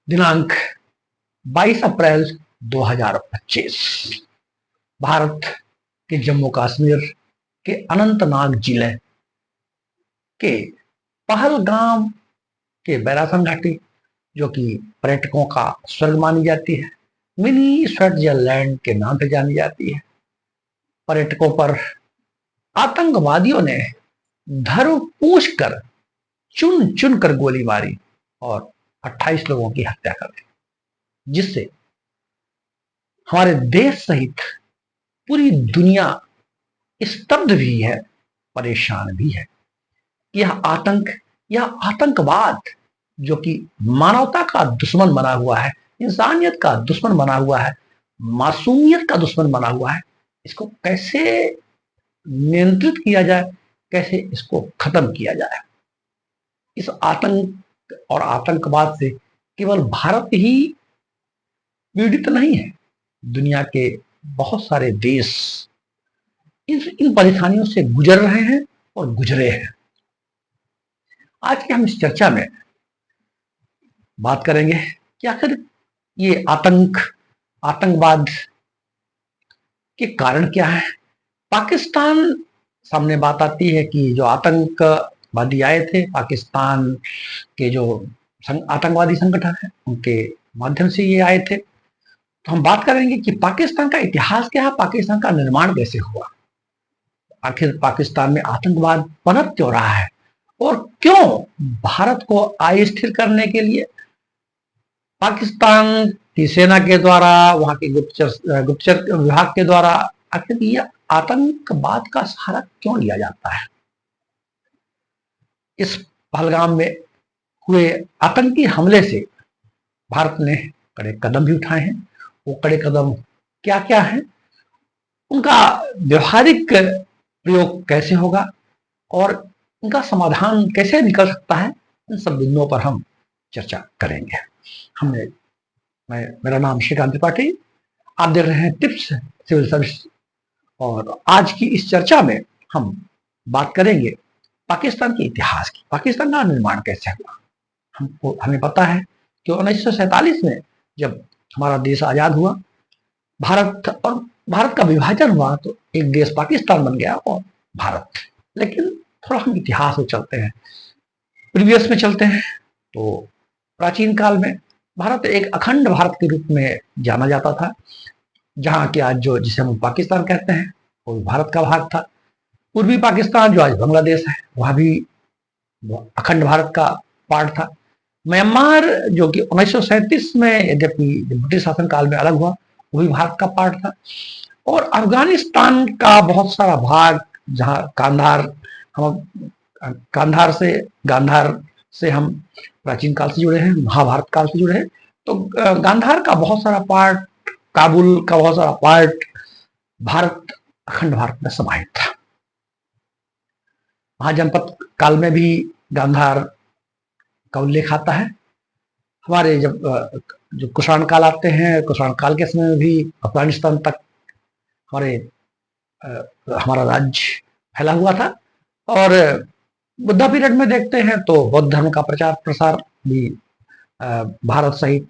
दिनांक 22 अप्रैल 2025 भारत के जम्मू कश्मीर के अनंतनाग जिले के पहलगाम के बैरासन घाटी, जो कि पर्यटकों का स्वर्ग मानी जाती है, मिनी स्विट्जरलैंड के नाम से जानी जाती है। पर्यटकों पर आतंकवादियों ने धर्म पूछकर चुन चुन कर गोली मारी और 28 लोगों की हत्या कर दी, जिससे हमारे देश सहित पूरी दुनिया स्तब्ध भी है, परेशान भी है। यह आतंकवाद जो कि मानवता का दुश्मन बना हुआ है, इंसानियत का दुश्मन बना हुआ है, मासूमियत का दुश्मन बना हुआ है, इसको कैसे नियंत्रित किया जाए, कैसे इसको खत्म किया जाए। इस आतंक और आतंकवाद से केवल भारत ही पीड़ित नहीं है, दुनिया के बहुत सारे देश इन परेशानियों से गुजर रहे हैं और गुजरे हैं। आज की हम इस चर्चा में बात करेंगे कि आखिर ये आतंकवाद के कारण क्या है। पाकिस्तान सामने बात आती है कि जो आतंकवादी आए थे, पाकिस्तान के जो आतंकवादी संगठन है, उनके माध्यम से ये आए थे। तो हम बात करेंगे कि पाकिस्तान का इतिहास क्या है, पाकिस्तान का निर्माण कैसे हुआ, आखिर पाकिस्तान में आतंकवाद पनप क्यों रहा है और क्यों भारत को अस्थिर करने के लिए पाकिस्तान की सेना के द्वारा, वहां के गुप्तचर विभाग के द्वारा आखिर ये आतंकवाद का सहारा क्यों लिया जाता है। इस पहलगाम में हुए आतंकी हमले से भारत ने कड़े कदम भी उठाए हैं। वो कड़े कदम क्या क्या है, उनका व्यवहारिक प्रयोग कैसे होगा और उनका समाधान कैसे निकल सकता है, इन सब बिंदुओं पर हम चर्चा करेंगे। मेरा नाम श्रीकांत त्रिपाठी, आप देख रहे हैं टिप्स सिविल सर्विस, और आज की इस चर्चा में हम बात करेंगे पाकिस्तान के इतिहास की। पाकिस्तान का निर्माण कैसे हुआ। हमें पता है कि 1947 में जब हमारा देश आजाद हुआ, भारत का विभाजन हुआ, तो एक देश पाकिस्तान बन गया और भारत। लेकिन थोड़ा हम इतिहास में चलते हैं, प्रीवियस में चलते हैं, तो प्राचीन काल में भारत एक अखंड भारत के रूप में जाना जाता था, जहाँ के आज जिसे हम पाकिस्तान कहते हैं वो भारत का भाग था। पूर्वी पाकिस्तान जो आज बांग्लादेश है, वहाँ भी अखंड भारत का पार्ट था। म्यांमार जो कि 1937 में यद्यपि ब्रिटिश शासन काल में अलग हुआ, वो भी भारत का पार्ट था। और अफगानिस्तान का बहुत सारा भाग, जहाँ गांधार से हम प्राचीन काल से जुड़े हैं, महाभारत काल से जुड़े हैं, तो गांधार का बहुत सारा पार्ट, काबुल का बहुत सारा पार्ट अखंड भारत में समाहित था। महाजनपद काल में भी गांधार का उल्लेख आता है। हमारे जब जो कुषाण काल आते हैं, कुषाण काल के समय में भी अफगानिस्तान तक हमारा राज्य फैला हुआ था। और बुद्धा पीरियड में देखते हैं तो बौद्ध धर्म का प्रचार प्रसार भी भारत सहित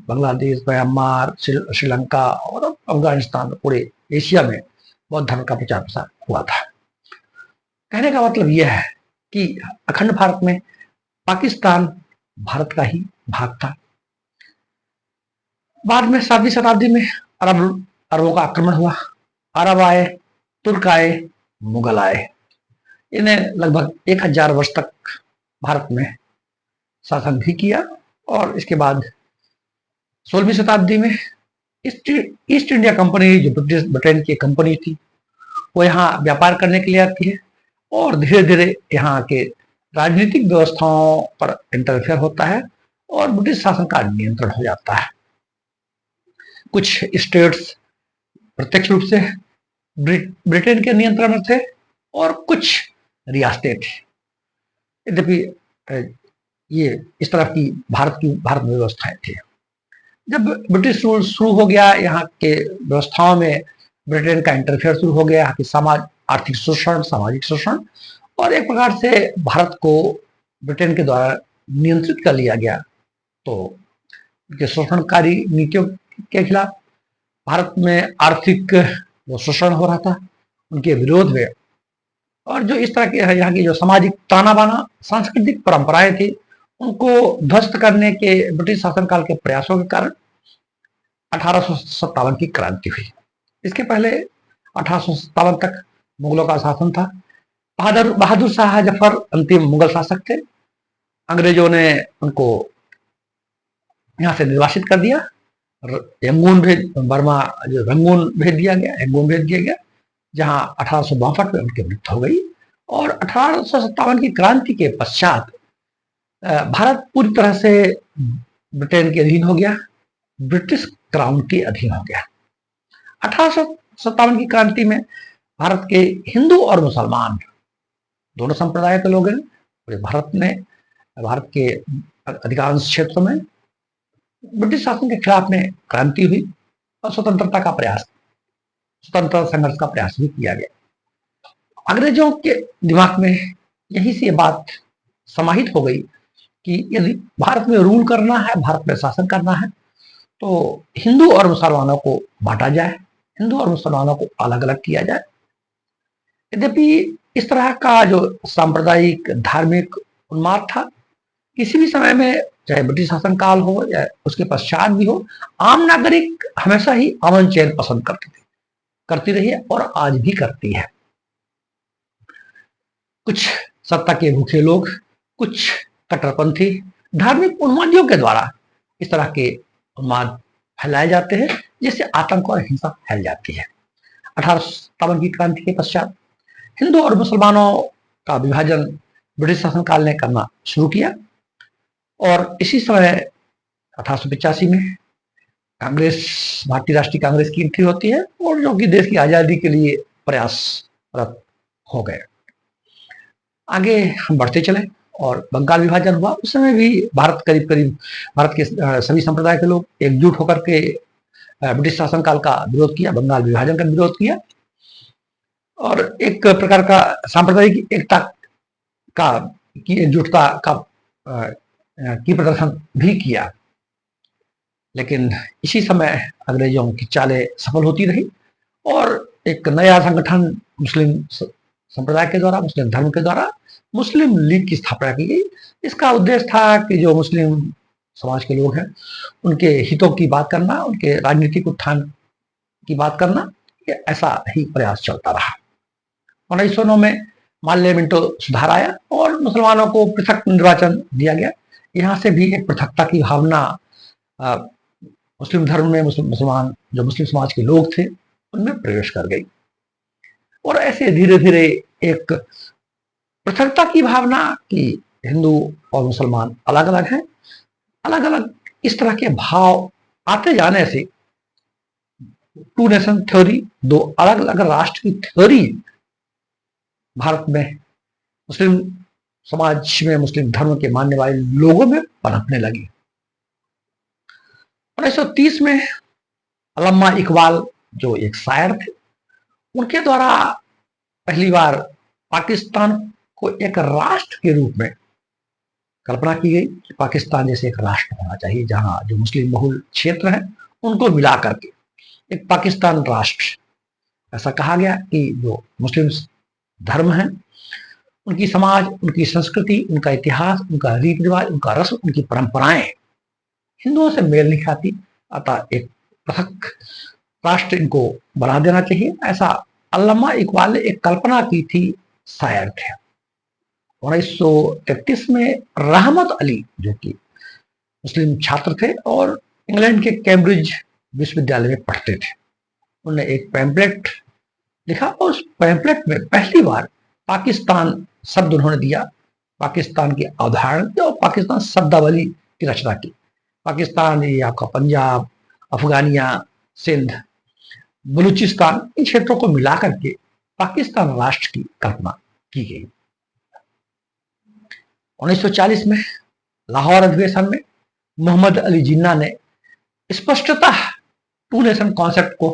बांग्लादेश, म्यांमार, श्रीलंका और अफगानिस्तान, पूरे एशिया में बौद्ध धर्म का प्रचार प्रसार हुआ था। कहने का मतलब यह है कि अखंड भारत में पाकिस्तान भारत का ही भाग था। बाद में 7वीं शताब्दी में अरबों का आक्रमण हुआ। अरब आए, तुर्क आए, मुगल आए। इन्हें लगभग 1000 वर्ष तक भारत में शासन भी किया। और इसके बाद 16वीं शताब्दी में ईस्ट इंडिया कंपनी, जो ब्रिटेन की कंपनी थी, वो यहाँ व्यापार करने के लिए आती है और धीरे धीरे यहाँ के राजनीतिक व्यवस्थाओं पर इंटरफेयर होता है और ब्रिटिश शासन का नियंत्रण हो जाता है। कुछ स्टेट्स प्रत्यक्ष रूप से ब्रिटेन के नियंत्रण में थे और कुछ रियासतें थी। यद्यपि ये इस तरह की भारत में व्यवस्थाएं थी। जब ब्रिटिश रूल शुरू हो गया, यहाँ के व्यवस्थाओं में ब्रिटेन का इंटरफेयर शुरू हो गया, यहाँ की आर्थिक शोषण, सामाजिक शोषण, और एक प्रकार से भारत को ब्रिटेन के द्वारा नियंत्रित कर लिया गया। तो उनके शोषणकारी नीतियों के खिलाफ, भारत में आर्थिक जो शोषण हो रहा था उनके विरोध में, और जो इस तरह के यहाँ की जो सामाजिक ताना बाना सांस्कृतिक परंपराएं थी उनको ध्वस्त करने के ब्रिटिश शासनकाल के प्रयासों के कारण 1857 की क्रांति हुई। इसके पहले 1857 तक मुगलों का शासन था। बहादुर शाह जफर अंतिम मुगल शासक थे। अंग्रेजों ने उनको यहाँ से निर्वासित कर दिया, यंगून भेज बर्मा जो रंगून भेज दिया गया, यंगून भेज दिया गया, जहां 1862 में उनकी मृत्यु हो गई। और 1857 की क्रांति के पश्चात भारत पूरी तरह से ब्रिटेन के अधीन हो गया, ब्रिटिश क्राउन के अधीन हो गया। 1857 की क्रांति में भारत के हिंदू और मुसलमान दोनों संप्रदाय के लोग हैं। पूरे भारत के अधिकांश क्षेत्रों में ब्रिटिश शासन के खिलाफ में क्रांति हुई और स्वतंत्रता संघर्ष का प्रयास भी किया गया। अंग्रेजों के दिमाग में यही से बात समाहित हो गई कि यदि भारत में रूल करना है, भारत में शासन करना है, तो हिंदू और मुसलमानों को बांटा जाए, हिंदू और मुसलमानों को अलग अलग किया जाए। यद्यपि इस तरह का जो सांप्रदायिक धार्मिक उन्माद था, किसी भी समय में, चाहे ब्रिटिश शासन काल हो या उसके पश्चात भी हो, आम नागरिक हमेशा ही अमन चैन पसंद करती रही है और आज भी करती है। कुछ सत्ता के भूखे लोग, कुछ कट्टरपंथी धार्मिक उन्मादियों के द्वारा इस तरह के उन्माद फैलाए जाते हैं, जिससे आतंक और हिंसा फैल जाती है। 1857 की क्रांति के पश्चात हिंदू और मुसलमानों का विभाजन ब्रिटिश शासनकाल ने करना शुरू किया और इसी समय 1885 में भारतीय राष्ट्रीय कांग्रेस की एंट्री होती है और जो कि देश की आजादी के लिए प्रयासरत हो गए। आगे हम बढ़ते चले और बंगाल विभाजन हुआ। उस समय भी भारत के सभी संप्रदाय के लोग एकजुट होकर के ब्रिटिश शासनकाल का विरोध किया, बंगाल विभाजन का विरोध किया और एक प्रकार का सांप्रदायिक एकता की एकजुटता की प्रदर्शन भी किया। लेकिन इसी समय अंग्रेजों की चालें सफल होती रही और एक नया संगठन मुस्लिम संप्रदाय के द्वारा, मुस्लिम धर्म के द्वारा मुस्लिम लीग की स्थापना की गई। इसका उद्देश्य था कि जो मुस्लिम समाज के लोग हैं उनके हितों की बात करना, उनके राजनीतिक उत्थान की बात करना, ये ऐसा ही प्रयास चलता रहा। 1909 में माल्य मिंटो सुधार आया और मुसलमानों को पृथक निर्वाचन दिया गया। यहाँ से भी एक पृथकता की भावना मुस्लिम धर्म में मुसलमान जो मुस्लिम समाज के लोग थे उनमें प्रवेश कर गई और ऐसे धीरे धीरे एक पृथकता की भावना कि हिंदू और मुसलमान अलग अलग हैं, अलग अलग इस तरह के भाव आते जाने से टू नेशन थ्योरी, दो अलग अलग राष्ट्र की थ्योरी भारत में मुस्लिम समाज में, मुस्लिम धर्म के मानने वाले लोगों में पनपने लगी। 1930 में अल्लामा इकबाल जो एक शायर थे, उनके द्वारा पहली बार पाकिस्तान को एक राष्ट्र के रूप में कल्पना की गई कि पाकिस्तान जैसे एक राष्ट्र होना चाहिए जहां जो मुस्लिम बहुल क्षेत्र हैं उनको मिला करके एक पाकिस्तान राष्ट्र। ऐसा कहा गया कि जो मुस्लिम धर्म है, उनकी समाज, उनकी संस्कृति, उनका इतिहास, उनका रीति रिवाज, उनका रस्म, उनकी परंपराएं हिंदुओं से मेल नहीं खाती, अतः एक पृथक राष्ट्र इनको बना देना चाहिए। ऐसा अल्लामा इकबाल ने एक कल्पना की थी, शायर थे। 1933 में रहमत अली जो कि मुस्लिम छात्र थे और इंग्लैंड के कैम्ब्रिज विश्वविद्यालय में पढ़ते थे, उन्होंने एक पैम्पलेट लिखा और उस पैम्पलेट में पहली बार पाकिस्तान शब्द उन्होंने दिया, पाकिस्तान की अवधारणा दी और पाकिस्तान शब्दावली की रचना की। पाकिस्तान ये आपका पंजाब, अफगानिया, सिंध, बलूचिस्तान, इन क्षेत्रों को मिलाकर के पाकिस्तान राष्ट्र की कल्पना की गई। 1940 में लाहौर अधिवेशन में मोहम्मद अली जिन्ना ने स्पष्टतः टू नेशन कॉन्सेप्ट को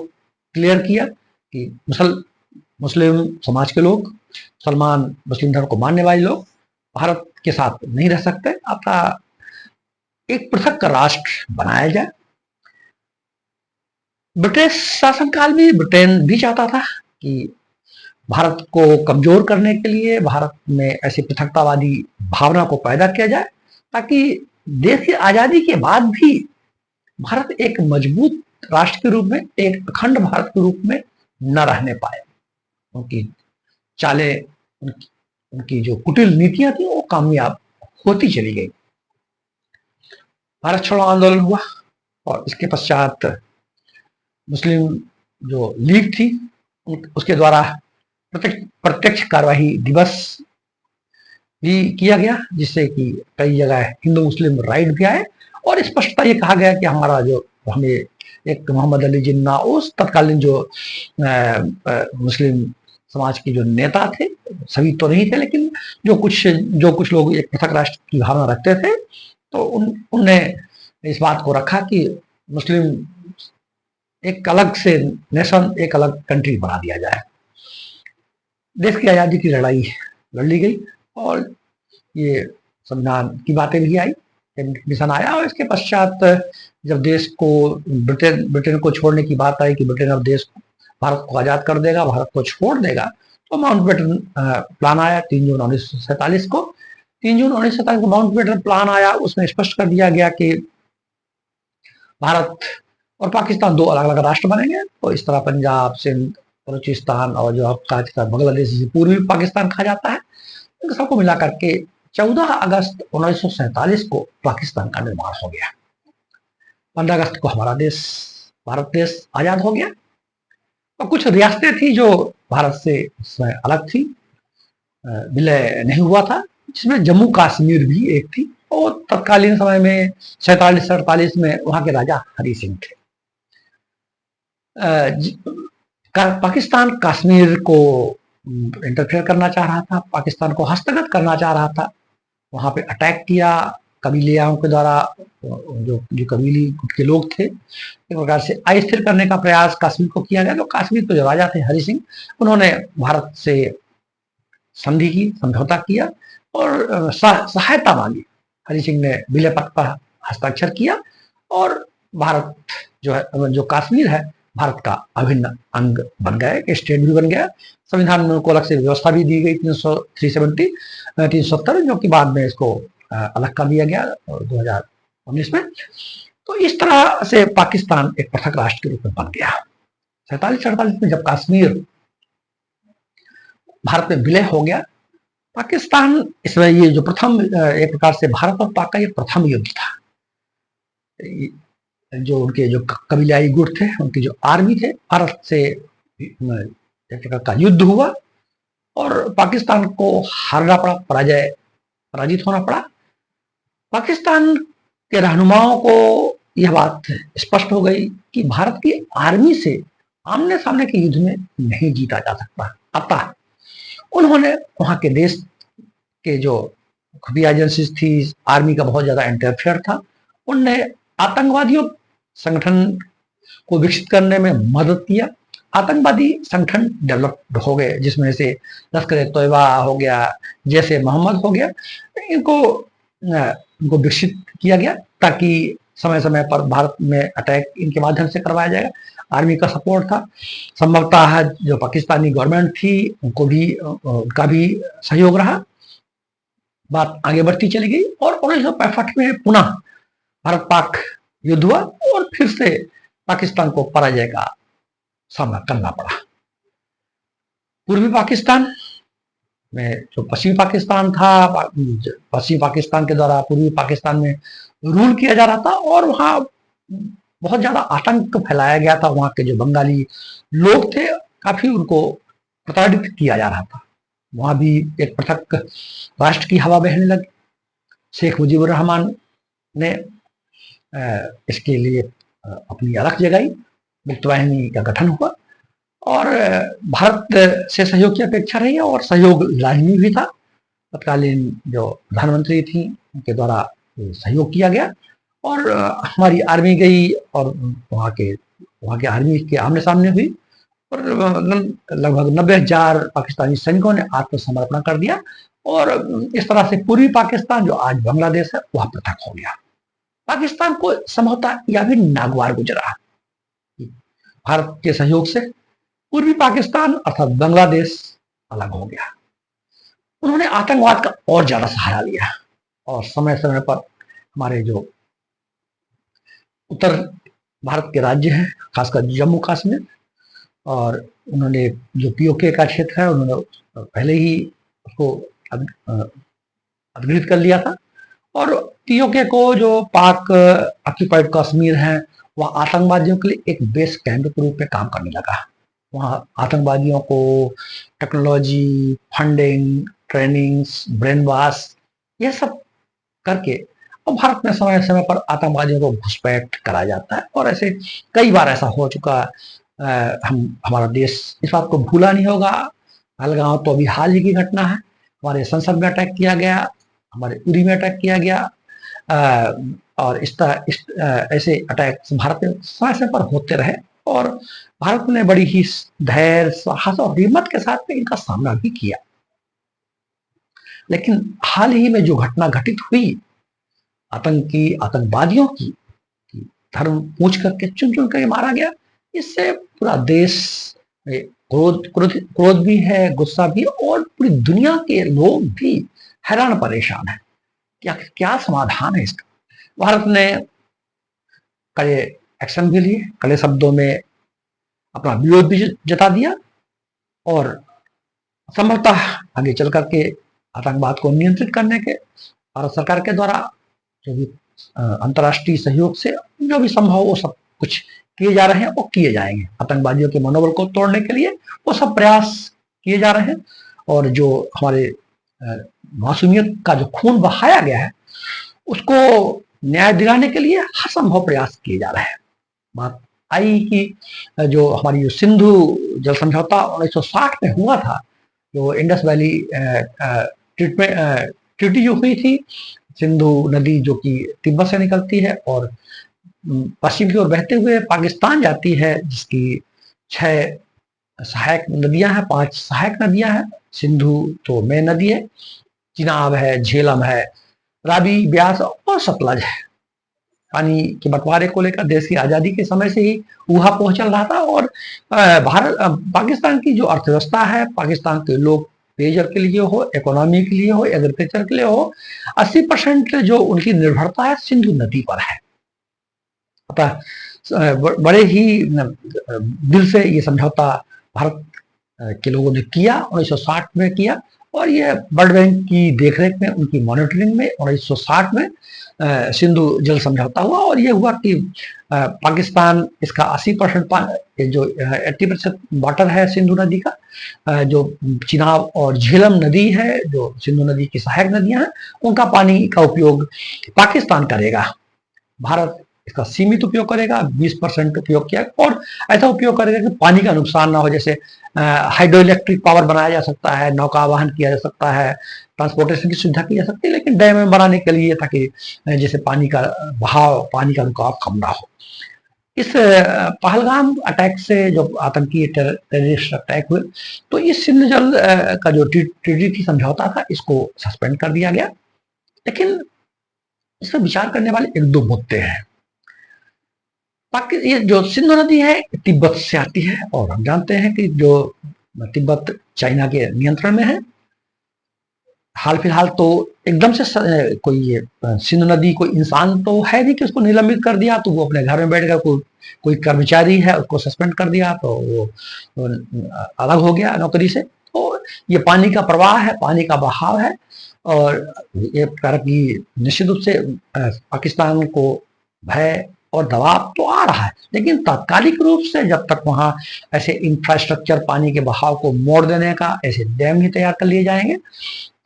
क्लियर किया कि मुस्लिम समाज के लोग, मुस्लिम धर्म को मानने वाले लोग भारत के साथ नहीं रह सकते, अतः एक पृथक राष्ट्र बनाया जाए। ब्रिटिश शासनकाल में ब्रिटेन भी चाहता था कि भारत को कमजोर करने के लिए भारत में ऐसी पृथकतावादी भावना को पैदा किया जाए, ताकि देश की आजादी के बाद भी भारत एक मजबूत राष्ट्र के रूप में, एक अखंड भारत के रूप में न रहने पाए। उनकी चालें, उनकी जो कुटिल नीतियां थी वो कामयाब होती चली गई। भारत छोड़ो आंदोलन हुआ और इसके पश्चात मुस्लिम जो लीग थी उसके द्वारा प्रत्यक्ष कार्यवाही दिवस भी किया गया, जिससे कि कई जगह हिंदू मुस्लिम राइट भी आए और स्पष्टता ये कहा गया कि हमारा जो हमें एक मोहम्मद अली जिन्ना उस तत्कालीन जो मुस्लिम समाज के जो नेता थे, सभी तो नहीं थे लेकिन जो कुछ लोग एक पृथक राष्ट्र की भावना रखते थे, तो उनने इस बात को रखा कि मुस्लिम एक अलग से नेशन, एक अलग कंट्री बना दिया जाए। देश की आज़ादी की लड़ाई लड़ ली गई और ये संविधान की बातें भी आई, मिशन आया और इसके पश्चात जब देश को ब्रिटेन को छोड़ने की बात आई कि ब्रिटेन अब भारत को आज़ाद कर देगा, भारत को छोड़ देगा, तो माउंटबेटन प्लान आया 3 जून 1947 को। 3 जून 1947 को माउंटबेटन प्लान आया, उसमें स्पष्ट कर दिया गया कि भारत और पाकिस्तान 2 अलग अलग राष्ट्र बनेंगे। तो इस तरह पंजाब, सिंध, बलूचिस्तान और जो आपका बांग्लादेश जिसे पूर्वी पाकिस्तान कहा जाता है, इन सबको मिलाकर के 14 अगस्त 1947 को पाकिस्तान का निर्माण हो गया। 15 अगस्त को हमारा देश भारत देश आजाद हो गया और कुछ रियासतें थी जो भारत से इसमें अलग थी, विलय नहीं हुआ था, जिसमें जम्मू कश्मीर भी एक थी और तत्कालीन समय में 47-48 में वहां के राजा हरि सिंह थे। पाकिस्तान कश्मीर को इंटरफेयर करना चाह रहा था, पाकिस्तान को हस्तगत करना चाह रहा था, वहां पे अटैक किया कबीलियाओं के द्वारा। जो कबीली गुट के लोग थे, एक प्रकार से अस्थिर करने का प्रयास कश्मीर को किया गया। तो कश्मीर के जो राजा थे हरि सिंह, उन्होंने भारत से संधि की, समझौता किया और सहायता मांगी। हरि सिंह ने विलय पत्र पर हस्ताक्षर किया और भारत जो है, जो कश्मीर है, भारत का अभिन्न अंग बन गया, एक स्टेट भी बन गया। संविधान में उनको अलग से व्यवस्था भी दी गई 370, जो कि बाद में इसको अलग कर दिया गया 2019 में। तो इस तरह से पाकिस्तान एक पृथक राष्ट्र के रूप में बन गया। 47-48 में जब कश्मीर भारत में विलय हो गया, पाकिस्तान इसमें ये जो प्रथम, एक प्रकार से भारत और पाक का ये प्रथम युद्ध था। जो उनके जो कबीलाई गुट थे, उनकी जो आर्मी थे, भारत से एक प्रकार का युद्ध हुआ और पाकिस्तान को हारना पड़ा, पराजित होना पड़ा। पाकिस्तान के रहनुमाओं को यह बात स्पष्ट हो गई कि भारत की आर्मी से आमने सामने के युद्ध में नहीं जीता जा सकता। अतः उन्होंने वहां के देश के जो खुफिया एजेंसीज थी, आर्मी का बहुत ज्यादा इंटरफेयर था, उनने आतंकवादियों संगठन को विकसित करने में मदद किया। आतंकवादी संगठन डेवलप हो गए, जिसमें से लश्कर-ए-तोयबा हो गया, जैसे मोहम्मद हो गया। इनको विकसित किया गया ताकि समय समय पर भारत में अटैक इनके माध्यम से करवाया जाएगा। आर्मी का सपोर्ट था, संभवतः जो पाकिस्तानी गवर्नमेंट थी उनका भी सहयोग रहा। बात आगे बढ़ती चली गई और 1965 में पुनः भारत पाक युद्ध हुआ और फिर से पाकिस्तान को पराजय का सामना करना पड़ा। पूर्वी पाकिस्तान में जो पश्चिमी पाकिस्तान था, पश्चिमी पाकिस्तान के द्वारा पूर्वी पाकिस्तान में रूल किया जा रहा था और वहाँ बहुत ज्यादा आतंक फैलाया गया था। वहाँ के जो बंगाली लोग थे, काफी उनको प्रताड़ित किया जा रहा था। वहाँ भी एक पृथक राष्ट्र की हवा बहने लगी। शेख मुजीबुर रहमान ने इसके लिए अपनी अलग जगाई, मुक्त वाहिनी का गठन हुआ और भारत से सहयोग की अपेक्षा रही और सहयोग लाजमी भी था। तत्कालीन जो प्रधानमंत्री थी उनके द्वारा सहयोग किया गया और हमारी आर्मी गई और वहाँ के आर्मी के आमने सामने हुई और लगभग 90,000 पाकिस्तानी सैनिकों ने आत्मसमर्पण कर दिया और इस तरह से पूर्वी पाकिस्तान, जो आज बांग्लादेश है, वह पृथक हो गया। पाकिस्तान को संभवतः यह भी नागवार गुजरा। भारत के सहयोग से पूर्वी पाकिस्तान अर्थात बांग्लादेश अलग हो गया। उन्होंने आतंकवाद का और ज्यादा सहारा लिया और समय समय पर हमारे जो उत्तर भारत के राज्य हैं, खासकर जम्मू कश्मीर, और उन्होंने जो पीओके का क्षेत्र है उन्होंने पहले ही उसको अधिकृत कर लिया था। और पीओके को जो पाक ऑक्यूपाइड कश्मीर है वह आतंकवादियों के लिए एक बेस कैंप के रूप में काम करने लगा। वहाँ आतंकवादियों को technology, funding, trainings, brain wash यह सब करके और भारत में समय समय पर आतंकवादियों को घुसपैठ करा जाता है। और ऐसे कई बार ऐसा हो चुका। हमारा देश इस बात को भूला नहीं होगा। पहलगांव तो अभी हाल ही की घटना है। हमारे संसद में अटैक किया गया, हमारे उरी में अटैक किया गया, और इस तरह ऐसे अटैक भारत में समय समय पर होते रहे और भारत ने बड़ी ही धैर्य, साहस और हिम्मत के साथ में इनका सामना भी किया। लेकिन हाल ही में जो घटना घटित हुई आतंकवादियों की धर्म पूछ करके चुन चुन कर मारा गया, इससे पूरा देश में क्रोध भी है, गुस्सा भी, और पूरी दुनिया के लोग भी हैरान परेशान है। क्या समाधान है इसका? भारत ने कड़े एक्शन भी लिए, कड़े शब्दों में अपना विरोध भी जता दिया और संभवतः आगे चल करके आतंकवाद को नियंत्रित करने के भारत सरकार के द्वारा जो भी अंतर्राष्ट्रीय सहयोग से जो भी संभव वो सब कुछ किए जा रहे हैं, वो किए जाएंगे। आतंकवादियों के मनोबल को तोड़ने के लिए वो सब प्रयास किए जा रहे हैं और जो हमारे मासूमियत का जो खून बहाया गया है उसको न्याय दिलाने के लिए हर संभव प्रयास किए जा रहे हैं। बात आई कि जो हमारी जो सिंधु जल समझौता 1960 में हुआ था, जो इंडस वैली ट्रीटी जो हुई थी, सिंधु नदी जो कि तिब्बत से निकलती है और पश्चिम की ओर बहते हुए पाकिस्तान जाती है, जिसकी 6 सहायक नदियां हैं, 5 सहायक नदियां हैं। सिंधु तो मेन नदी है, चिनाब है, झेलम है, रावी, ब्यास और सतलज है। पानी के बंटवारे को लेकर देश की आजादी के समय से ही ऊहापोह चल रहा था और पाकिस्तान की जो अर्थव्यवस्था है, पाकिस्तान के लोग पेयजल के लिए हो, इकोनॉमी के लिए हो, एग्रीकल्चर के लिए हो, 80% जो उनकी निर्भरता है सिंधु नदी पर है। अतः बड़े ही दिल से ये समझौता भारत के लोगों ने किया, 1960 में किया और ये वर्ल्ड बैंक की देखरेख में, उनकी मॉनिटरिंग में 1960 में सिंधु जल समझौता हुआ। और ये हुआ कि पाकिस्तान इसका 80% जो 80% वाटर है सिंधु नदी का, जो चिनाब और झेलम नदी है, जो सिंधु नदी की सहायक नदियां हैं, उनका पानी का उपयोग पाकिस्तान करेगा। भारत इसका सीमित उपयोग करेगा, 20% उपयोग किया और ऐसा उपयोग करेगा कि पानी का नुकसान ना हो। जैसे हाइड्रो इलेक्ट्रिक पावर बनाया जा सकता है, नौका वाहन किया जा सकता है, ट्रांसपोर्टेशन की सुविधा की जा सकती है, लेकिन डैम बनाने के लिए ताकि जैसे पानी का बहाव, पानी का रुकाव कम ना हो। इस पहलगाम अटैक से जो आतंकी टेररिस्ट अटैक हुए, तो इस सिंधु जल का जो ट्रीटी समझौता था, इसको सस्पेंड कर दिया गया। लेकिन इस पर विचार करने वाले 1-2 मुद्दे हैं। ये जो सिंधु नदी है तिब्बत से आती है और हम जानते हैं कि जो तिब्बत चाइना के नियंत्रण में है। हाल फिलहाल तो एकदम से कोई ये सिंधु नदी कोई इंसान तो है नहीं कि उसको निलंबित कर दिया, तो वो अपने घर में बैठ कर कोई कर्मचारी है उसको सस्पेंड कर दिया तो वो अलग हो गया नौकरी से। तो ये पानी का प्रवाह है, पानी का बहाव है और ये प्रकार की निश्चित रूप से पाकिस्तान को भय और दबाव तो आ रहा है, लेकिन तात्कालिक रूप से जब तक वहां ऐसे इंफ्रास्ट्रक्चर, पानी के बहाव को मोड़ देने का ऐसे डैम नहीं तैयार कर लिए जाएंगे,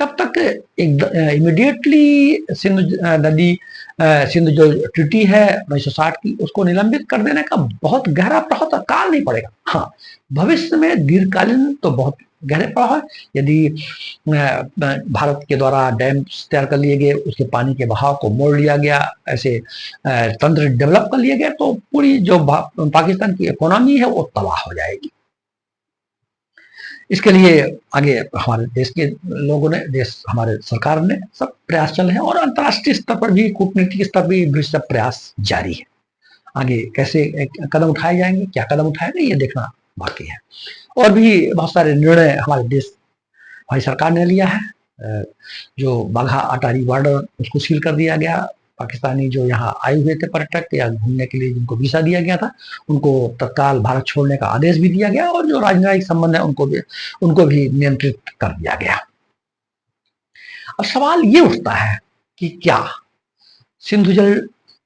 तब तक इमीडिएटली सिंधु जो ट्रीटी है 1960 की, उसको निलंबित कर देने का बहुत गहरा प्रभाव काल नहीं पड़ेगा। हाँ, भविष्य में दीर्घकालीन तो बहुत गहरे प्रभाव है। यदि भारत के द्वारा डैम तैयार कर लिए गए, उसके पानी के बहाव को मोड़ लिया गया, ऐसे तंत्र डेवलप कर लिए गए, तो पूरी जो पाकिस्तान की इकोनॉमी है वो तबाह हो जाएगी। इसके लिए आगे हमारे देश के लोगों ने, हमारे सरकार ने सब प्रयास चल रहे हैं और अंतर्राष्ट्रीय स्तर पर भी, कूटनीतिक स्तर पर भी सब प्रयास जारी है। आगे कैसे कदम उठाए जाएंगे, क्या कदम उठाएंगे, ये देखना बाकी है। और भी बहुत सारे निर्णय हमारे देश, हमारी सरकार ने लिया है। जो बाघा अटारी बॉर्डर, उसको सील कर दिया गया। पाकिस्तानी जो यहाँ आए हुए थे पर्यटक या घूमने के लिए, जिनको वीजा दिया गया था, उनको तत्काल भारत छोड़ने का आदेश भी दिया गया और जो राजनयिक संबंध है उनको भी नियंत्रित कर दिया गया। अब सवाल ये उठता है कि क्या सिंधु जल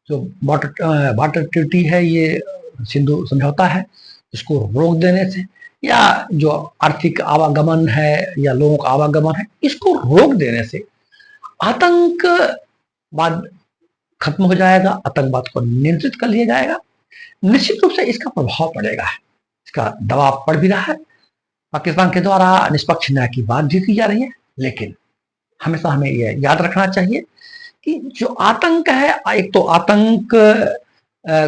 जो वाटर ट्रीटी है, ये सिंधु समझौता है, इसको रोक देने से, या जो आर्थिक आवागमन है या लोगों का आवागमन है, इसको रोक देने से आतंकवाद खत्म हो जाएगा, आतंकवाद को नियंत्रित कर लिया जाएगा। निश्चित रूप से इसका प्रभाव पड़ेगा, इसका दबाव पड़ भी रहा है। पाकिस्तान के द्वारा निष्पक्ष न्याय की बात भी की जा रही है, लेकिन हमेशा हमें यह याद रखना चाहिए कि जो आतंक है, एक तो आतंक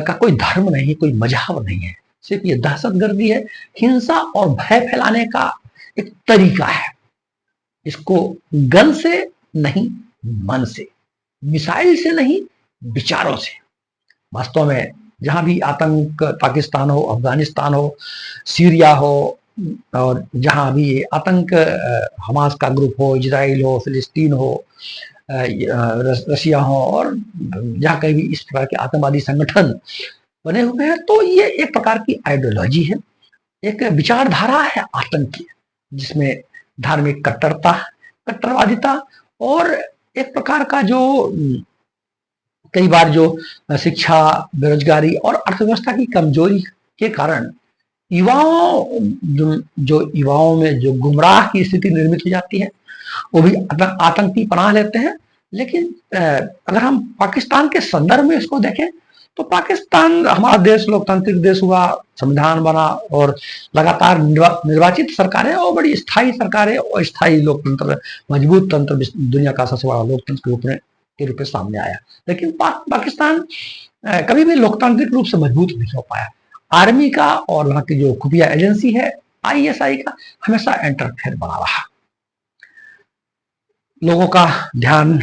का कोई धर्म नहीं, कोई मजहब नहीं है, सिर्फ ये दहशतगर्दी है, हिंसा और भय फैलाने का एक तरीका है। इसको गन से नहीं, मन से, मिसाइल से नहीं, विचारों से। वास्तव में जहां भी आतंक, पाकिस्तान हो, अफगानिस्तान हो, सीरिया हो, और जहां भी आतंक, हमास का ग्रुप हो, इजराइल हो, फिलिस्तीन हो, रसिया हो, और जहां कहीं भी इस प्रकार के आतंकवादी संगठन बने हुए हैं, तो ये एक प्रकार की आइडियोलॉजी है, एक विचारधारा है आतंक की, जिसमें धार्मिक कट्टरता, कट्टरवादिता और एक प्रकार का जो कई बार जो शिक्षा, बेरोजगारी और अर्थव्यवस्था की कमजोरी के कारण युवाओं में जो गुमराह की स्थिति निर्मित हो जाती है, वो भी आतंक की पनाह लेते हैं। लेकिन अगर हम पाकिस्तान के संदर्भ में इसको देखें, तो पाकिस्तान हमारा देश लोकतांत्रिक देश हुआ, संविधान बना और लगातार निर्वाचित सरकारें और बड़ी स्थायी सरकारें और स्थायी लोकतंत्र, मजबूत तंत्र दुनिया का सबसे बड़ा लोकतंत्र के रूप में सामने आया। लेकिन पाकिस्तान कभी भी लोकतांत्रिक रूप से मजबूत नहीं हो पाया। आर्मी का और वहां की जो खुफिया एजेंसी है ISI का हमेशा इंटरफेयर बना रहा। लोगों का ध्यान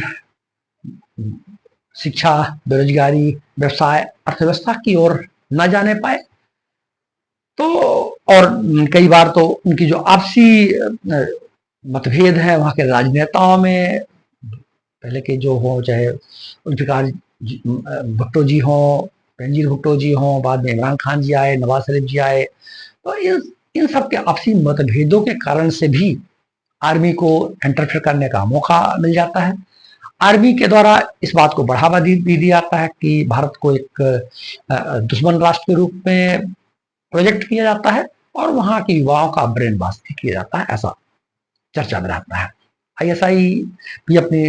शिक्षा, बेरोजगारी, व्यवसाय, अर्थव्यवस्था की ओर न जाने पाए, तो और कई बार तो उनकी जो आपसी मतभेद है वहां के राजनेताओं में, पहले के जो हो, चाहे जुल्फिकार भुट्टो जी हो, बेनजीर भुट्टो जी हो, बाद में इमरान खान जी आए, नवाज शरीफ जी आए, तो इन सब के आपसी मतभेदों के कारण से भी आर्मी को इंटरफेयर करने का मौका मिल जाता है। आर्मी के द्वारा इस बात को बढ़ावा भी दिया जाता है कि भारत को एक दुश्मन राष्ट्र के रूप में प्रोजेक्ट किया जाता है और वहां के युवाओं का ब्रेन वॉश भी किया जाता है, ऐसा चर्चा में रहता है। ISI भी अपनी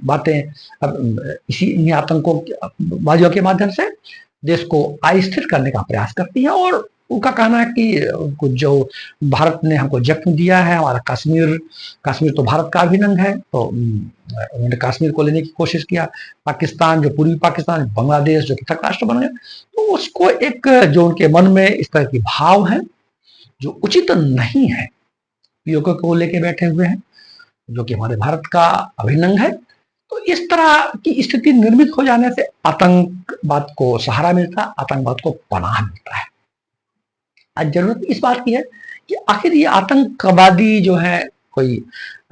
बातें इन्हीं आतंकवादियों के माध्यम से देश को अस्थिर करने का प्रयास करती है, और उनका कहना है कि जो भारत ने हमको जख्म दिया है, हमारा कश्मीर तो भारत का अभिन्न है, तो उन्होंने कश्मीर को लेने की कोशिश किया। पाकिस्तान, जो पूर्वी पाकिस्तान, बांग्लादेश जो पृथक राष्ट्र बन गए, तो उसको एक जो उनके मन में इस तरह की भाव है जो उचित नहीं है, POK को लेके बैठे हुए हैं, जो कि हमारे भारत का अभिन्न अंग है। तो इस तरह की स्थिति निर्मित हो जाने से आतंकवाद को सहारा मिलता है, आतंकवाद को पनाह मिलता है। आज जरूरत इस बात की है कि आखिर ये आतंकवादी जो है, कोई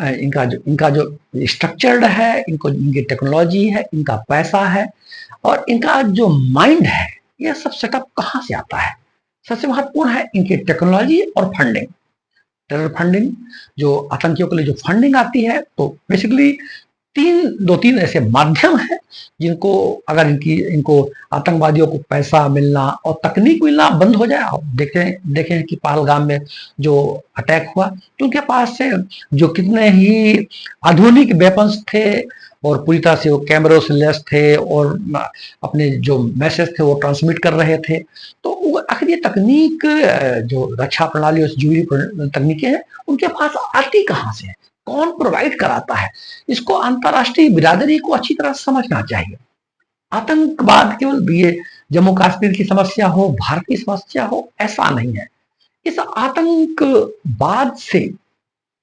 इनका जो स्ट्रक्चर्ड है, इनकी टेक्नोलॉजी है, इनका पैसा है और इनका जो माइंड है, ये सब सेटअप कहाँ से आता है? सबसे महत्वपूर्ण है इनकी टेक्नोलॉजी और फंडिंग। टेरर फंडिंग, जो आतंकियों के लिए जो फंडिंग आती है, तो बेसिकली दो तीन ऐसे माध्यम हैं जिनको, अगर इनको आतंकवादियों को पैसा मिलना और तकनीक मिलना बंद हो जाए। आप देखें कि पहलगाम में जो अटैक हुआ, तो उनके पास से जो कितने ही आधुनिक वेपन्स थे और पूरी तरह से वो कैमरों से लैस थे और अपने जो मैसेज थे वो ट्रांसमिट कर रहे थे। तो आखिर ये तकनीक, जो रक्षा प्रणाली से जुड़ी तकनीकें हैं, उनके पास आती कहाँ से है, कौन प्रोवाइड कराता है? इसको अंतर्राष्ट्रीय बिरादरी को अच्छी तरह समझना चाहिए। आतंकवाद केवल ये जम्मू कश्मीर की समस्या हो, भारत की समस्या हो, ऐसा नहीं है। इस आतंकवाद से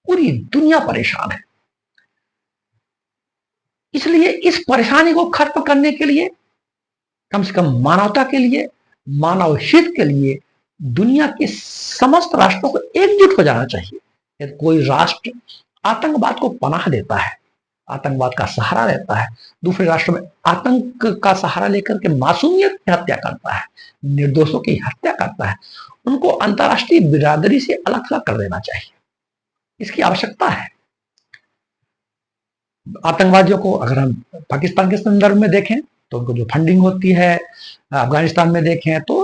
पूरी दुनिया परेशान है। इसलिए इस परेशानी को खत्म करने के लिए, कम से कम मानवता के लिए, मानव हित के लिए दुनिया के समस्त राष्ट्रों को एकजुट हो जाना चाहिए। यदि कोई राष्ट्र आतंकवाद को पनाह देता है, आतंकवाद का सहारा लेता है, दूसरे राष्ट्रों में आतंक का सहारा लेकर के मासूमियत की हत्या करता है, निर्दोषों की हत्या करता है, उनको अंतर्राष्ट्रीय बिरादरी से अलग थलग कर देना चाहिए। इसकी आवश्यकता है। आतंकवादियों को अगर हम पाकिस्तान के संदर्भ में देखें तो उनको जो फंडिंग होती है, अफगानिस्तान में देखें तो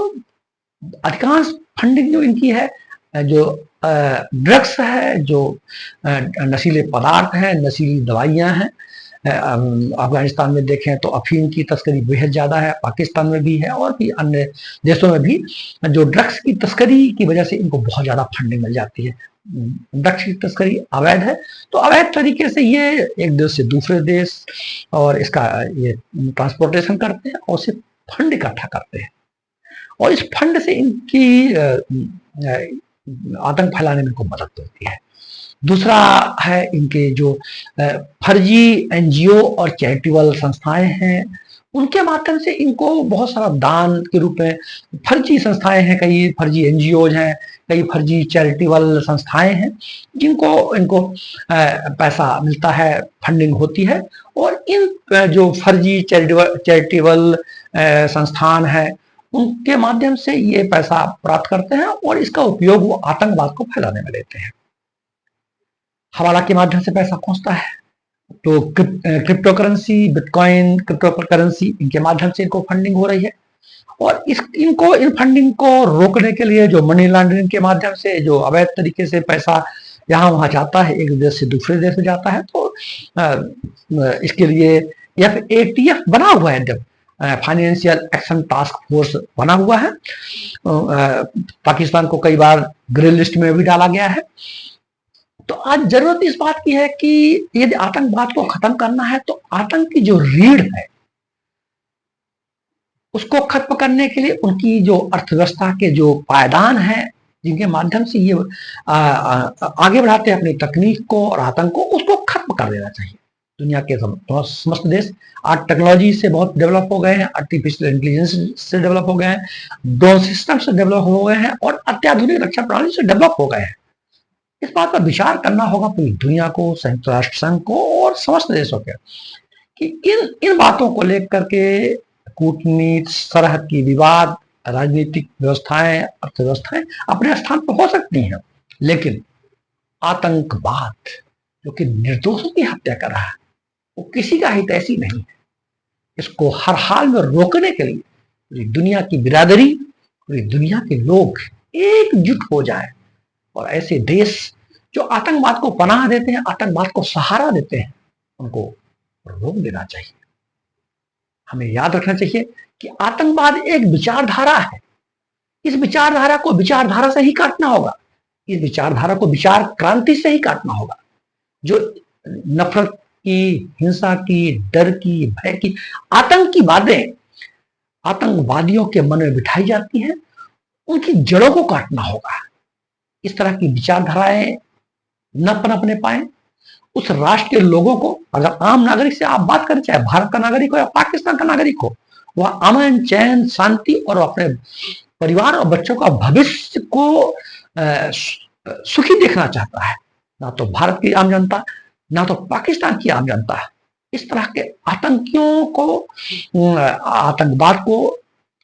अधिकांश फंडिंग जो इनकी है, जो ड्रग्स है, जो नशीले पदार्थ हैं, नशीली दवाइयां हैं। अफगानिस्तान में देखें तो अफीम की तस्करी बेहद ज़्यादा है, पाकिस्तान में भी है और भी अन्य देशों में भी जो ड्रग्स की तस्करी की वजह से इनको बहुत ज़्यादा फंडिंग मिल जाती है। ड्रग्स की तस्करी अवैध है, तो अवैध तरीके से ये एक देश से दूसरे देश और इसका ये ट्रांसपोर्टेशन करते हैं और उसे फंड इकट्ठा करते हैं और इस फंड से इनकी आतंक फैलाने में इनको मदद होती है। दूसरा है इनके जो फर्जी एनजीओ और चैरिटेबल संस्थाएं हैं, उनके माध्यम से इनको बहुत सारा दान के रूप में फर्जी संस्थाएं हैं, कई फर्जी एनजीओ हैं, कई फर्जी चैरिटेबल संस्थाएं हैं जिनको इनको पैसा मिलता है, फंडिंग होती है और इन जो फर्जी चैरिटेबल संस्थान है उनके माध्यम से ये पैसा प्राप्त करते हैं और इसका उपयोग वो आतंकवाद को फैलाने में लेते हैं। हवाला के माध्यम से पैसा पहुंचता है, तो crypto currency, bitcoin crypto currency, इनके माध्यम से इनको फंडिंग हो रही है और इन फंडिंग को रोकने के लिए जो मनी लॉन्ड्रिंग के माध्यम से जो अवैध तरीके से पैसा यहाँ वहां जाता है, एक देश से दूसरे देश में जाता है, तो इसके लिए FATF बना हुआ है, जब फाइनेंशियल एक्शन टास्क फोर्स बना हुआ है। पाकिस्तान को कई बार ग्रे लिस्ट में भी डाला गया है। तो आज जरूरत इस बात की है कि यदि आतंकवाद को खत्म करना है तो आतंक की जो रीढ़ है उसको खत्म करने के लिए उनकी जो अर्थव्यवस्था के जो पायदान हैं, जिनके माध्यम से ये आगे बढ़ाते हैं अपनी तकनीक को और आतंक को, उसको खत्म कर देना चाहिए। दुनिया के समस्त देश आज टेक्नोलॉजी से बहुत डेवलप हो गए हैं, आर्टिफिशियल इंटेलिजेंस से डेवलप हो गए हैं, ड्रोन सिस्टम से डेवलप हो गए हैं और अत्याधुनिक रक्षा प्रणाली से डेवलप हो गए हैं। इस बात पर विचार करना होगा पूरी दुनिया को, संयुक्त राष्ट्र संघ को और समस्त देशों के, कि इन बातों को लेकर के कूटनीति, सरहद की विवाद, राजनीतिक व्यवस्थाएं, अर्थव्यवस्थाएं अपने स्थान पर हो सकती हैं, लेकिन आतंकवाद जो कि निर्दोषों की हत्या कर रहा है वो किसी का हित ऐसी नहीं है। इसको हर हाल में रोकने के लिए पूरी दुनिया की बिरादरी, पूरी दुनिया के लोग एकजुट हो जाएं और ऐसे देश जो आतंकवाद को पनाह देते हैं, आतंकवाद को सहारा देते हैं, उनको रोक देना चाहिए। हमें याद रखना चाहिए कि आतंकवाद एक विचारधारा है। इस विचारधारा को विचारधारा से ही काटना होगा, इस विचारधारा को विचार क्रांति से ही काटना होगा। जो नफरत की, हिंसा की, डर की, भय की, आतंक की बातें आतंकवादियों के मन में बिठाई जाती हैं, उनकी जड़ों को काटना होगा। इस तरह की विचारधाराएं न पनपने पाए। उस राष्ट्र के लोगों को, अगर आम नागरिक से आप बात करें, चाहे भारत का नागरिक हो या पाकिस्तान का नागरिक हो, वह अमन, चैन, शांति और अपने परिवार और बच्चों का भविष्य को सुखी देखना चाहता है। ना तो भारत की आम जनता, ना तो पाकिस्तान की आम जनता इस तरह के आतंकियों को, आतंकवाद को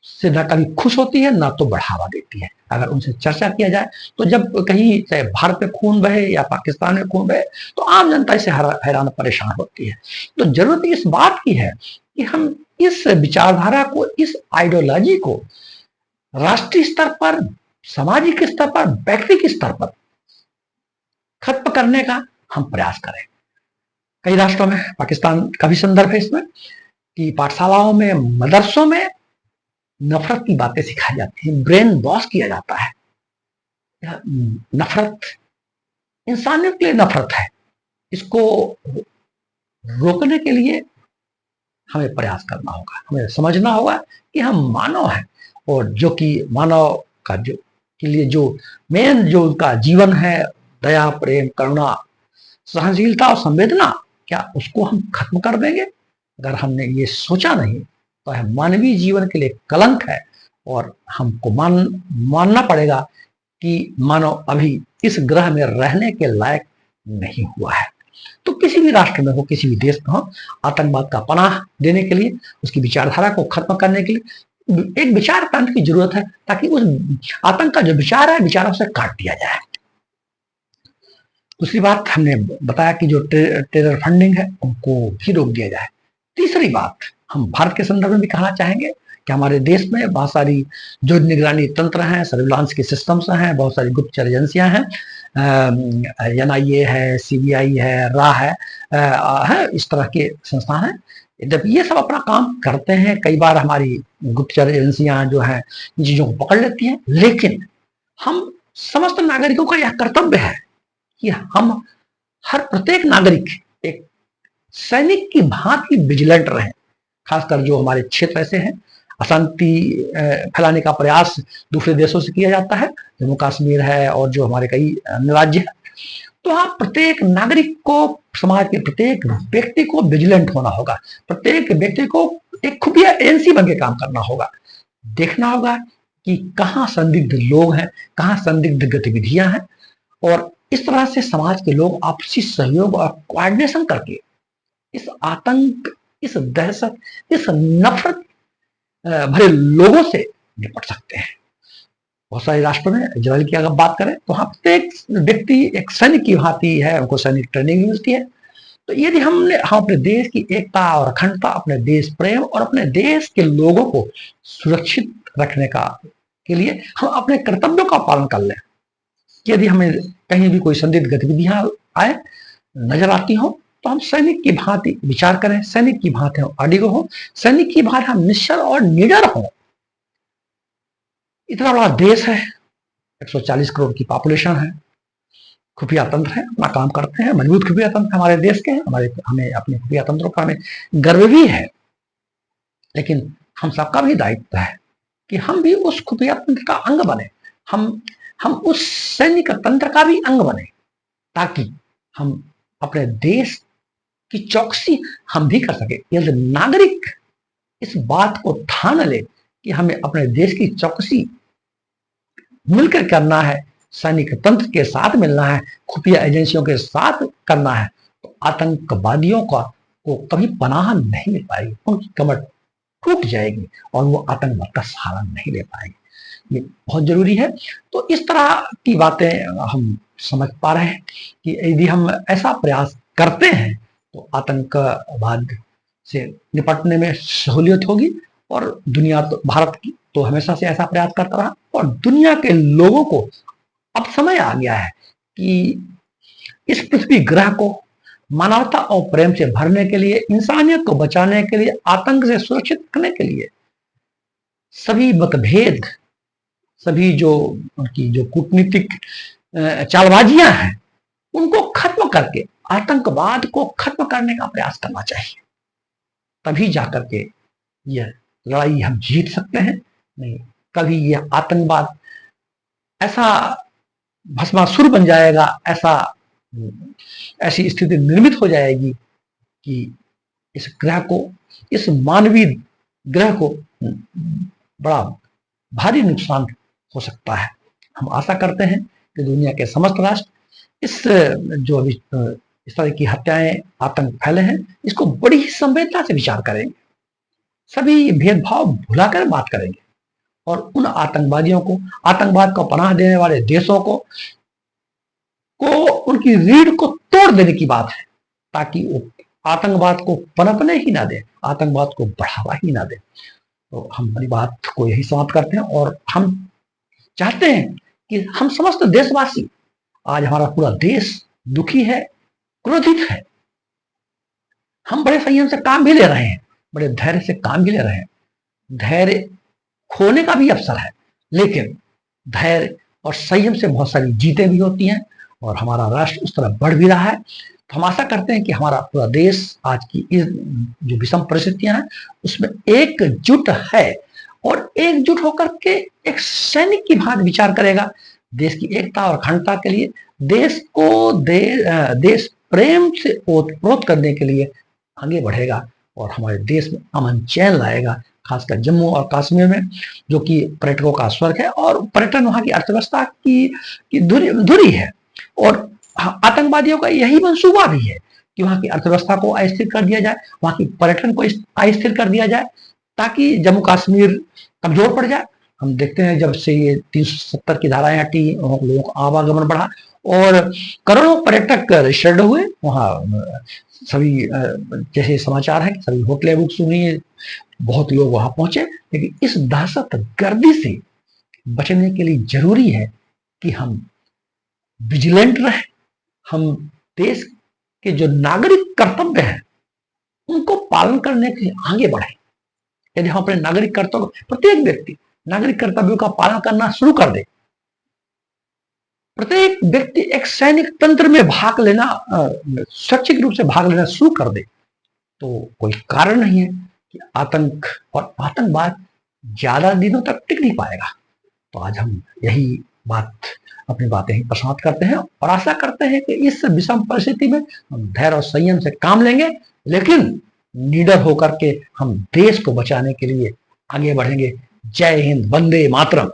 से न कभी खुश होती है, ना तो बढ़ावा देती है। अगर उनसे चर्चा किया जाए तो जब कहीं चाहे भारत में खून बहे या पाकिस्तान में खून बहे तो आम जनता इससे हैरान परेशान होती है। तो जरूरत इस बात की है कि हम इस विचारधारा को, इस आइडियोलॉजी को राष्ट्रीय स्तर पर, सामाजिक स्तर पर, व्यक्तिगत स्तर पर खत्म करने का हम प्रयास करें। कई राष्ट्रों में, पाकिस्तान का भी संदर्भ है इसमें, कि पाठशालाओं में, मदरसों में नफरत की बातें सिखाई जाती है, ब्रेन वॉश किया जाता है। नफरत इंसानियत के लिए नफरत है, इसको रोकने के लिए हमें प्रयास करना होगा। हमें समझना होगा कि हम मानव हैं और जो कि मानव का जो के लिए जो मेन जो उनका जीवन है, दया, प्रेम, करुणा, सहनशीलता और संवेदना, क्या उसको हम खत्म कर देंगे? अगर हमने ये सोचा नहीं तो यह मानवीय जीवन के लिए कलंक है और हमको मानना पड़ेगा कि मानव अभी इस ग्रह में रहने के लायक नहीं हुआ है। तो किसी भी राष्ट्र में हो, किसी भी देश में हो, आतंकवाद का पनाह देने के लिए, उसकी विचारधारा को खत्म करने के लिए एक विचार तंत्र की जरूरत है, ताकि उस आतंक का जो विचार है, विचारों से काट दिया जाए। दूसरी बात हमने बताया कि जो टेरर फंडिंग है उनको भी रोक दिया जाए। तीसरी बात हम भारत के संदर्भ में भी कहना चाहेंगे कि हमारे देश में बहुत सारी जो निगरानी तंत्र हैं, सर्विलांस के सिस्टम्स हैं, बहुत सारी गुप्तचर एजेंसियां हैं, NIA है, CBI है, RA है, इस तरह के संस्थान हैं। जब ये सब अपना काम करते हैं, कई बार हमारी गुप्तचर एजेंसियां जो हैं इन चीजों को पकड़ लेती हैं, लेकिन हम समस्त नागरिकों का यह कर्तव्य है कि हम हर प्रत्येक नागरिक एक सैनिक की भांति विजिलेंट रहे। खासकर जो हमारे क्षेत्र ऐसे हैं, अशांति फैलाने का प्रयास दूसरे देशों से किया जाता है, जम्मू कश्मीर है और जो हमारे कई अन्य राज्य है, तो हाँ, प्रत्येक नागरिक को, समाज के प्रत्येक व्यक्ति को विजिलेंट होना होगा। प्रत्येक व्यक्ति को एक खुफिया एजेंसी बन के काम करना होगा। देखना होगा कि कहाँ संदिग्ध लोग हैं, कहाँ संदिग्ध गतिविधियां हैं, और इस तरह से समाज के लोग आपसी सहयोग और कोऑर्डिनेशन करके इस आतंक, इस दहशत, इस नफरत भरे लोगों से निपट सकते हैं। बहुत सारे राष्ट्रों में, इजराइल की अगर बात करें तो वहां प्रत्येक व्यक्ति एक सैनिक की भांति है, उनको सैनिक ट्रेनिंग मिलती है। तो यदि हम अपने देश की एकता और अखंडता, अपने देश प्रेम और अपने देश के लोगों को सुरक्षित रखने के लिए हम अपने कर्तव्यों का पालन कर लें, यदि हमें कहीं भी कोई संदिग्ध गतिविधियां आए, नजर आती हो, तो हम सैनिक की भांति विचार करें, सैनिक की भांति हम अडिग हो, सैनिक की भांति हम निश्चल और निडर हो। इतना बड़ा देश है, 140 करोड़ की पॉपुलेशन है, खुफिया तंत्र है, अपना काम करते हैं, मजबूत खुफिया तंत्र हमारे देश के हैं, हमें अपने खुफिया तंत्रों पर हमें गर्व भी है। लेकिन हम सबका भी दायित्व है कि हम भी उस खुफिया तंत्र का अंग बने, हम उस सैनिक तंत्र का भी अंग बने, ताकि हम अपने देश की चौकसी हम भी कर सके। यदि नागरिक इस बात को ठान ले कि हमें अपने देश की चौकसी मिलकर करना है, सैनिक तंत्र के साथ मिलना है, खुफिया एजेंसियों के साथ करना है, तो आतंकवादियों को कभी पनाह नहीं मिल पाएगी, उनकी कमर टूट जाएगी और वो आतंकवाद का सहारा नहीं ले पाएंगे। ये बहुत जरूरी है। तो इस तरह की बातें हम समझ पा रहे हैं कि यदि हम ऐसा प्रयास करते हैं तो आतंकवाद से निपटने में सहूलियत होगी, और दुनिया तो, भारत की तो हमेशा से ऐसा प्रयास करता रहा, और दुनिया के लोगों को अब समय आ गया है कि इस पृथ्वी ग्रह को मानवता और प्रेम से भरने के लिए, इंसानियत को बचाने के लिए, आतंक से सुरक्षित रखने के लिए सभी मतभेद, सभी जो उनकी जो कूटनीतिक चालबाजियां हैं, उनको खत्म करके आतंकवाद को खत्म करने का प्रयास करना चाहिए। तभी जाकर के यह लड़ाई हम जीत सकते हैं। नहीं, कभी यह आतंकवाद ऐसा भस्मासुर बन जाएगा, ऐसी स्थिति निर्मित हो जाएगी कि इस ग्रह को, इस मानवीय ग्रह को बड़ा भारी नुकसान हो सकता है। हम आशा करते हैं कि दुनिया के समस्त राष्ट्र इस जो अभी इस तरह की हत्याएं, आतंक फैले हैं, इसको बड़ी ही संवेदना से विचार करेंगे, सभी भेदभाव भुलाकर बात करेंगे, और उन आतंकवादियों को, आतंकवाद को पनाह देने वाले देशों को उनकी रीढ़ को तोड़ देने की बात है, ताकि वो आतंकवाद को पनपने ही ना दे, आतंकवाद को बढ़ावा ही ना दे। तो हम हमारी बात को यही समाप्त करते हैं, और हम चाहते हैं कि हम समस्त देशवासी, आज हमारा पूरा देश दुखी है, क्रोधित है, हम बड़े संयम से काम भी ले रहे हैं, बड़े धैर्य से काम भी ले रहे हैं। धैर्य खोने का भी अवसर है, लेकिन धैर्य और संयम से बहुत सारी जीतें भी होती हैं, और हमारा राष्ट्र उस तरह बढ़ भी रहा है। तो हम आशा करते हैं कि हमारा पूरा देश आज की इस जो विषम परिस्थितियां हैं उसमें एकजुट है, और एकजुट होकर के एक सैनिक की भांति विचार करेगा। देश की एकता और अखंडता के लिए, देश को देश प्रेम से ओतप्रोत करने के लिए आगे बढ़ेगा और हमारे देश में अमन चैन लाएगा, खासकर जम्मू और कश्मीर में, जो कि पर्यटकों का स्वर्ग है और पर्यटन वहां की अर्थव्यवस्था की धुरी है। और आतंकवादियों का यही मंसूबा भी है कि वहां की अर्थव्यवस्था को अस्थिर कर दिया जाए, वहां की पर्यटन को अस्थिर कर दिया जाए, ताकि जम्मू कश्मीर कमजोर पड़ जाए। हम देखते हैं जब से ये 370 की धाराएं हटी, लोगों का आवागमन बढ़ा और करोड़ों पर्यटक रजिस्टर्ड हुए वहाँ। सभी जैसे समाचार है कि सभी होटलें बुक हुई, बहुत लोग वहां पहुंचे। लेकिन इस दहशत गर्दी से बचने के लिए जरूरी है कि हम विजिलेंट रहें, हम देश के जो नागरिक कर्तव्य हैं उनको पालन करने के लिए आगे बढ़े। यदि हम अपने नागरिक कर्तव्य, प्रत्येक व्यक्ति नागरिक कर्तव्यों का पालन करना शुरू कर दे, प्रत्येक व्यक्ति एक सैनिक तंत्र में भाग लेना, स्वैच्छिक रूप से भाग लेना शुरू कर दे, तो कोई कारण नहीं है कि आतंक और आतंकवाद ज्यादा दिनों तक टिक नहीं पाएगा। तो आज हम यही अपनी बातें ही समाप्त करते हैं और आशा करते हैं कि इस विषम परिस्थिति में हम धैर्य और संयम से काम लेंगे, लेकिन निडर होकर के हम देश को बचाने के लिए आगे बढ़ेंगे। जय हिंद, वंदे मातरम।